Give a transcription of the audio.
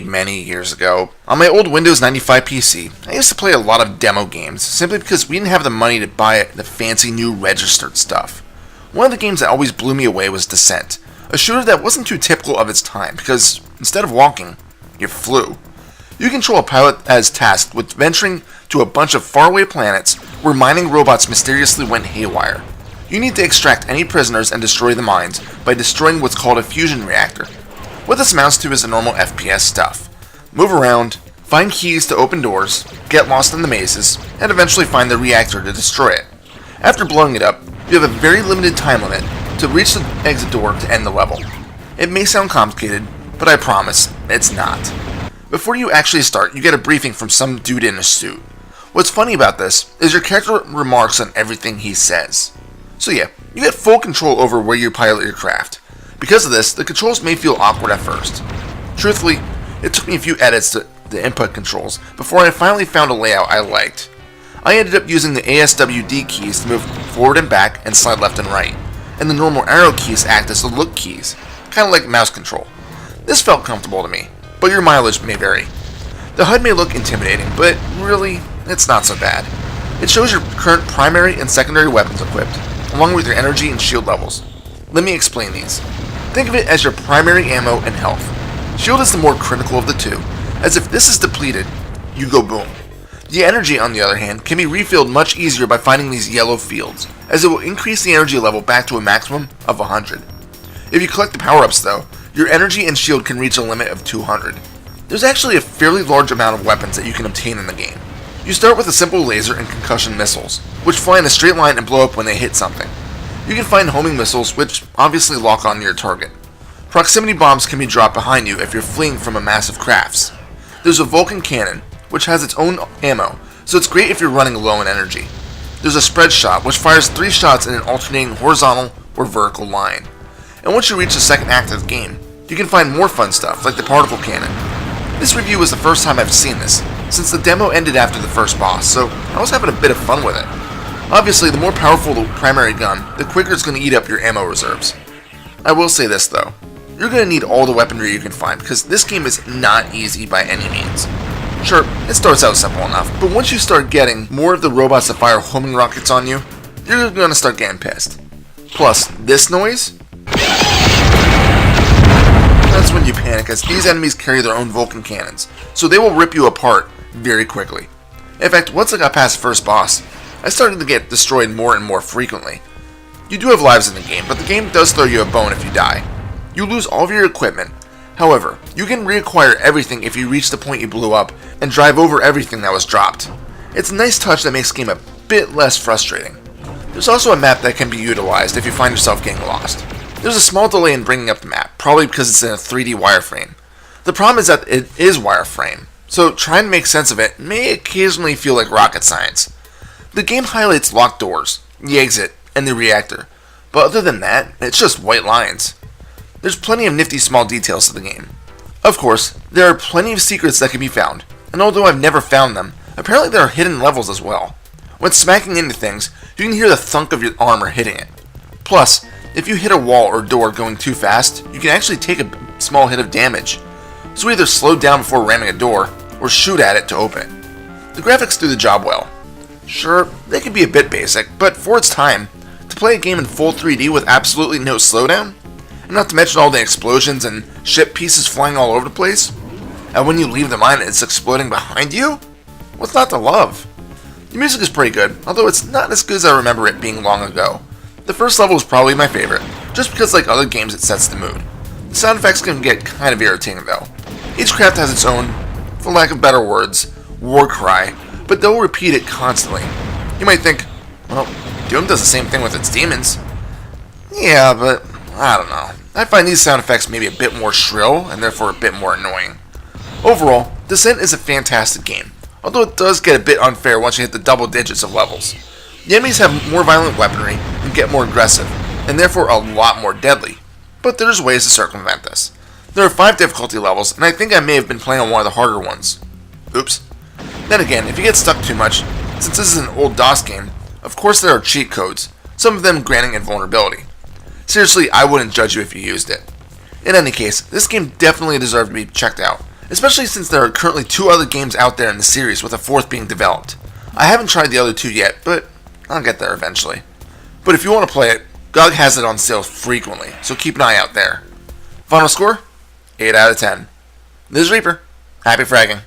Many years ago, on my old Windows 95 PC, I used to play a lot of demo games simply because we didn't have the money to buy the fancy new registered stuff. One of the games that always blew me away was Descent, a shooter that wasn't too typical of its time because instead of walking, you flew. You control a pilot as tasked with venturing to a bunch of faraway planets where mining robots mysteriously went haywire. You need to extract any prisoners and destroy the mines by destroying what's called a fusion reactor. What this amounts to is the normal FPS stuff. Move around, find keys to open doors, get lost in the mazes, and eventually find the reactor to destroy it. After blowing it up, you have a very limited time limit to reach the exit door to end the level. It may sound complicated, but I promise, it's not. Before you actually start, you get a briefing from some dude in a suit. What's funny about this is your character remarks on everything he says. So yeah, you get full control over where you pilot your craft. Because of this, the controls may feel awkward at first. Truthfully, it took me a few edits to the input controls before I finally found a layout I liked. I ended up using the ASWD keys to move forward and back and slide left and right, and the normal arrow keys act as the look keys, kind of like mouse control. This felt comfortable to me, but your mileage may vary. The HUD may look intimidating, but really, it's not so bad. It shows your current primary and secondary weapons equipped, along with your energy and shield levels. Let me explain these. Think of it as your primary ammo and health. Shield is the more critical of the two, as if this is depleted, you go boom. The energy, on the other hand, can be refilled much easier by finding these yellow fields, as it will increase the energy level back to a maximum of 100. If you collect the power-ups though, your energy and shield can reach a limit of 200. There's actually a fairly large amount of weapons that you can obtain in the game. You start with a simple laser and concussion missiles, which fly in a straight line and blow up when they hit something. You can find homing missiles, which obviously lock on your target. Proximity bombs can be dropped behind you if you're fleeing from a massive crafts. There's a Vulcan cannon, which has its own ammo, so it's great if you're running low in energy. There's a spread shot, which fires 3 shots in an alternating horizontal or vertical line. And once you reach the second act of the game, you can find more fun stuff, like the particle cannon. This review was the first time I've seen this, since the demo ended after the first boss, so I was having a bit of fun with it. Obviously, the more powerful the primary gun, the quicker it's going to eat up your ammo reserves. I will say this though, you're going to need all the weaponry you can find because this game is not easy by any means. Sure, it starts out simple enough, but once you start getting more of the robots that fire homing rockets on you, you're going to start getting pissed. Plus, this noise? That's when you panic as these enemies carry their own Vulcan cannons, so they will rip you apart very quickly. In fact, once I got past the first boss, I started to get destroyed more and more frequently. You do have lives in the game, but the game does throw you a bone if you die. You lose all of your equipment. However, you can reacquire everything if you reach the point you blew up and drive over everything that was dropped. It's a nice touch that makes the game a bit less frustrating. There's also a map that can be utilized if you find yourself getting lost. There's a small delay in bringing up the map, probably because it's in a 3D wireframe. The problem is that it is wireframe, so trying to make sense of it may occasionally feel like rocket science. The game highlights locked doors, the exit, and the reactor, but other than that, it's just white lines. There's plenty of nifty small details to the game. Of course, there are plenty of secrets that can be found, and although I've never found them, apparently there are hidden levels as well. When smacking into things, you can hear the thunk of your armor hitting it. Plus, if you hit a wall or door going too fast, you can actually take a small hit of damage. So either slow down before ramming a door, or shoot at it to open it. The graphics do the job well. Sure, they can be a bit basic, but for its time, to play a game in full 3D with absolutely no slowdown, and not to mention all the explosions and ship pieces flying all over the place, and when you leave the mine it's exploding behind you? What's not to love? The music is pretty good, although it's not as good as I remember it being long ago. The first level is probably my favorite, just because like other games it sets the mood. The sound effects can get kind of irritating though. Each craft has its own, for lack of better words, war cry, but they'll repeat it constantly. You might think, well, Doom does the same thing with its demons. Yeah, but I don't know. I find these sound effects maybe a bit more shrill and therefore a bit more annoying. Overall, Descent is a fantastic game, although it does get a bit unfair once you hit the double digits of levels. The enemies have more violent weaponry and get more aggressive, and therefore a lot more deadly. But there's ways to circumvent this. There are 5 difficulty levels, and I think I may have been playing on one of the harder ones. Oops. Then again, if you get stuck too much, since this is an old DOS game, of course there are cheat codes, some of them granting invulnerability. Seriously, I wouldn't judge you if you used it. In any case, this game definitely deserves to be checked out, especially since there are currently 2 other games out there in the series with a 4th being developed. I haven't tried the other 2 yet, but I'll get there eventually. But if you want to play it, GOG has it on sale frequently, so keep an eye out there. Final score? 8 out of 10. This is Reaper. Happy fragging.